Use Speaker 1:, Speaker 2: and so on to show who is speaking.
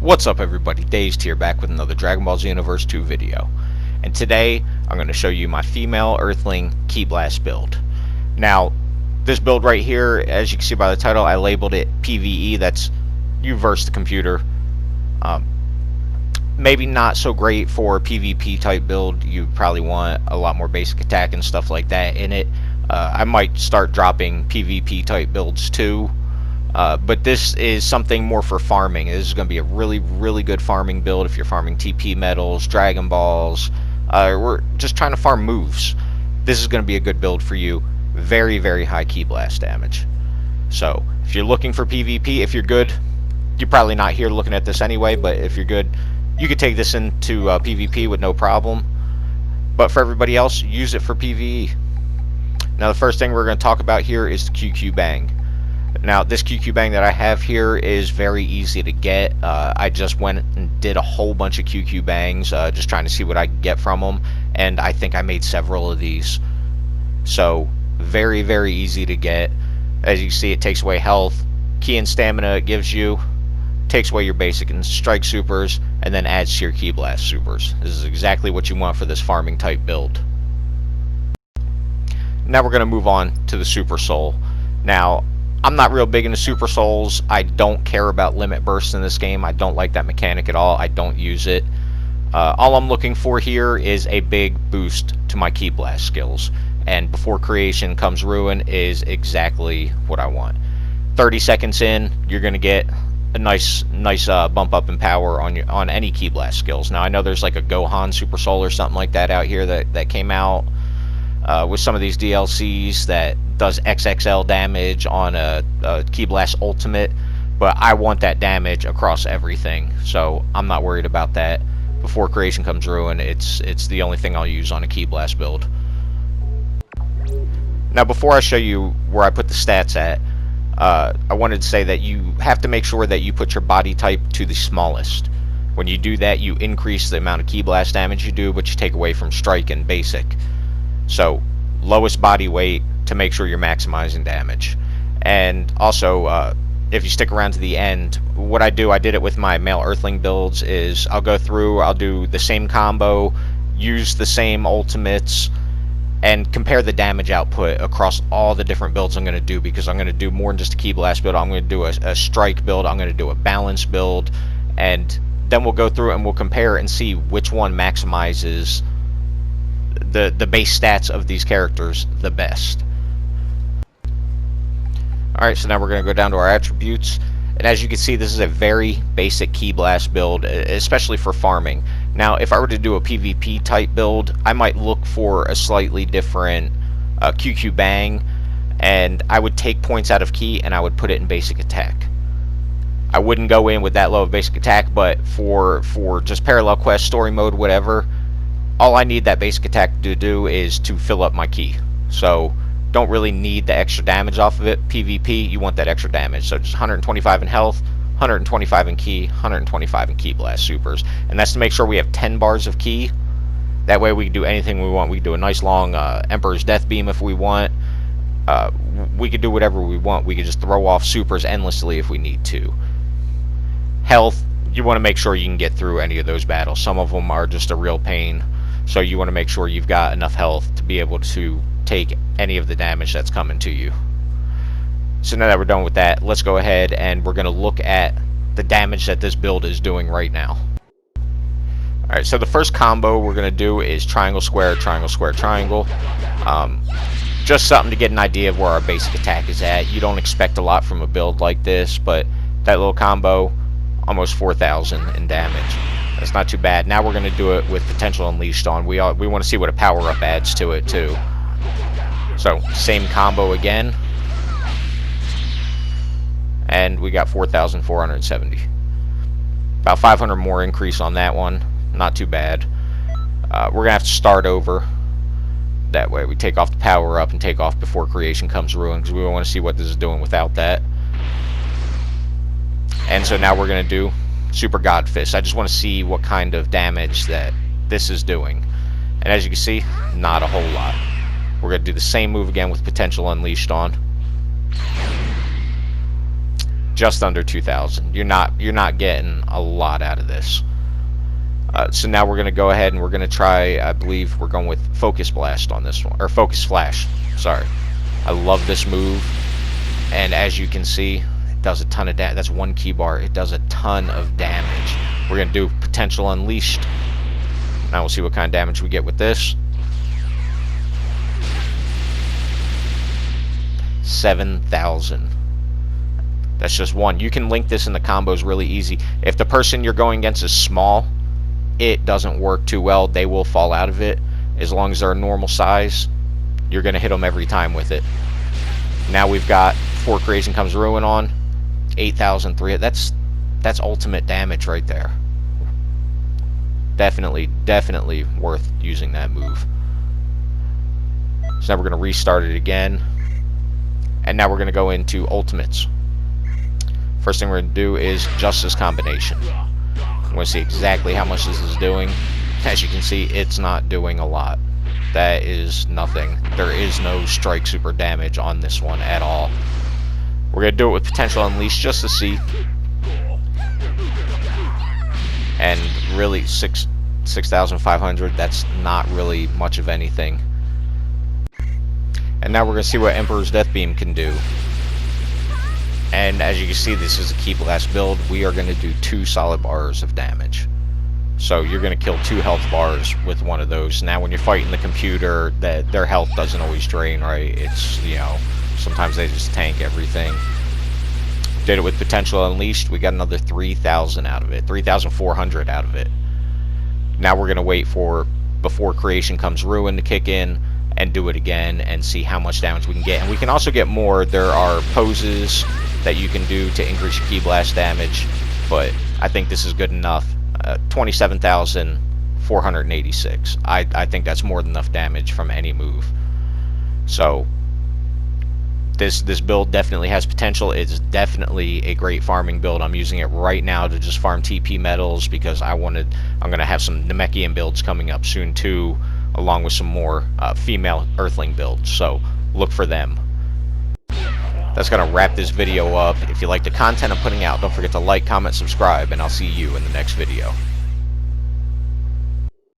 Speaker 1: What's up everybody, Dazed here, back with another Dragon Ball Xenoverse 2 video. And today, I'm going to show you my female Earthling Ki Blast build. Now, this build right here, as you can see by the title, I labeled it PvE, that's you verse the computer. Maybe not so great for PvP type build, you probably want a lot more basic attack and stuff like that in it. I might start dropping PvP type builds too. But this is something more for farming. This is going to be a really good farming build if you're farming TP medals, Dragon Balls. We're just trying to farm moves. This is going to be a good build for you. Very high Ki Blast damage. So, if you're looking for PvP, if you're good, you're probably not here looking at this anyway, but if you're good, you could take this into PvP with no problem. But for everybody else, use it for PvE. Now, the first thing we're going to talk about here is the QQ Bang. Now, this QQ Bang that I have here is very easy to get. I just went and did a whole bunch of QQ Bangs, just trying to see what I could get from them, and I think I made several of these. So, very easy to get. As you see, it takes away health, ki and stamina it gives you, takes away your basic and strike supers, and then adds to your Ki Blast supers. This is exactly what you want for this farming type build. Now we're going to move on to the Super Soul. Now, I'm not real big into Super Souls. I don't care about limit bursts in this game. I don't like that mechanic at all. I don't use it. All I'm looking for here is a big boost to my Ki Blast skills. And before creation comes ruin is exactly what I want. 30 seconds in, you're going to get a nice bump up in power on any Ki Blast skills. Now I know there's like a Gohan Super Soul or something like that out here that came out with some of these DLCs that does XXL damage on a Ki Blast Ultimate, but I want that damage across everything, so I'm not worried about that. Before creation comes ruin, it's the only thing I'll use on a Ki Blast build. Now, before I show you where I put the stats at, I wanted to say that you have to make sure that you put your body type to the smallest. When you do that, you increase the amount of Ki Blast damage you do, but you take away from strike and basic. So, lowest body weight to make sure you're maximizing damage. And also, if you stick around to the end, what I did it with my male Earthling builds, is I'll go through, I'll do the same combo, use the same ultimates, and compare the damage output across all the different builds I'm going to do, because I'm going to do more than just a Ki Blast build. I'm going to do a strike build, I'm going to do a balance build, and then we'll go through and we'll compare and see which one maximizes the base stats of these characters the best. Alright, so now we're going to go down to our attributes, and as you can see, this is a very basic Ki Blast build, especially for farming. Now, if I were to do a PvP type build, I might look for a slightly different QQ Bang, and I would take points out of Ki and I would put it in basic attack. I wouldn't go in with that low of basic attack, but for just parallel quest, story mode, whatever, all I need that basic attack to do is to fill up my Ki. So, don't really need the extra damage off of it. PvP, you want that extra damage. So just 125 in health, 125 in Ki, 125 in Ki Blast supers. And that's to make sure we have 10 bars of Ki. That way we can do anything we want. We can do a nice long Emperor's Death Beam if we want. We could do whatever we want. We could just throw off supers endlessly if we need to. Health, you want to make sure you can get through any of those battles. Some of them are just a real pain. So you want to make sure you've got enough health to be able to take any of the damage that's coming to you. So now that we're done with that, let's go ahead and we're going to look at the damage that this build is doing right now. Alright, so the first combo we're going to do is triangle, square, triangle, square, triangle. Just something to get an idea of where our basic attack is at. You don't expect a lot from a build like this, but that little combo, almost 4,000 in damage. That's not too bad. Now we're going to do it with potential unleashed on. We want to see what a power-up adds to it, too. So, same combo again. And we got 4,470. About 500 more increase on that one. Not too bad. We're going to have to start over. That way we take off the power-up and take off before creation comes ruin, because we want to see what this is doing without that. And so now we're going to do Super God Fist. I just want to see what kind of damage that this is doing. And as you can see, not a whole lot. We're going to do the same move again with potential unleashed on. just under 2,000. You're not getting a lot out of this. So now we're going to go ahead and we're going to try, I believe we're going with Focus Blast on this one, or Focus Flash, sorry. I love this move, and as you can see, it does a ton of damage. That's one key bar. It does a ton of damage. We're going to do Potential Unleashed. Now we'll see what kind of damage we get with this. 7,000. That's just one. You can link this in the combos really easy. If the person you're going against is small, it doesn't work too well. They will fall out of it. As long as they're a normal size, you're going to hit them every time with it. Now we've got 4 Creation Comes Ruin on. 8,003. That's ultimate damage right there. Definitely worth using that move. So now we're going to restart it again. And now we're going to go into ultimates. First thing we're going to do is Justice Combination. I'm going to see exactly how much this is doing. As you can see, it's not doing a lot. That is nothing. There is no strike super damage on this one at all. We're going to do it with Potential Unleashed just to see. And really, 6,500, that's not really much of anything. And now we're going to see what Emperor's Death Beam can do. And as you can see, this is a Key Blast build. We are going to do 2 solid bars of damage. So you're going to kill 2 health bars with one of those. Now when you're fighting the computer, their health doesn't always drain, right? It's, you know, sometimes they just tank everything. Did it with Potential Unleashed. We got another 3,000 out of it. 3,400 out of it. Now we're going to wait for Before Creation Comes Ruin to kick in and do it again and see how much damage we can get. And we can also get more. There are poses that you can do to increase your Key Blast damage, but I think this is good enough. 27,486. I think that's more than enough damage from any move. So this build definitely has potential. It's definitely a great farming build. I'm using it right now to just farm TP metals because I'm going to have some Namekian builds coming up soon too, along with some more female Earthling builds. So look for them. That's going to wrap this video up. If you like the content I'm putting out, don't forget to like, comment, subscribe, and I'll see you in the next video.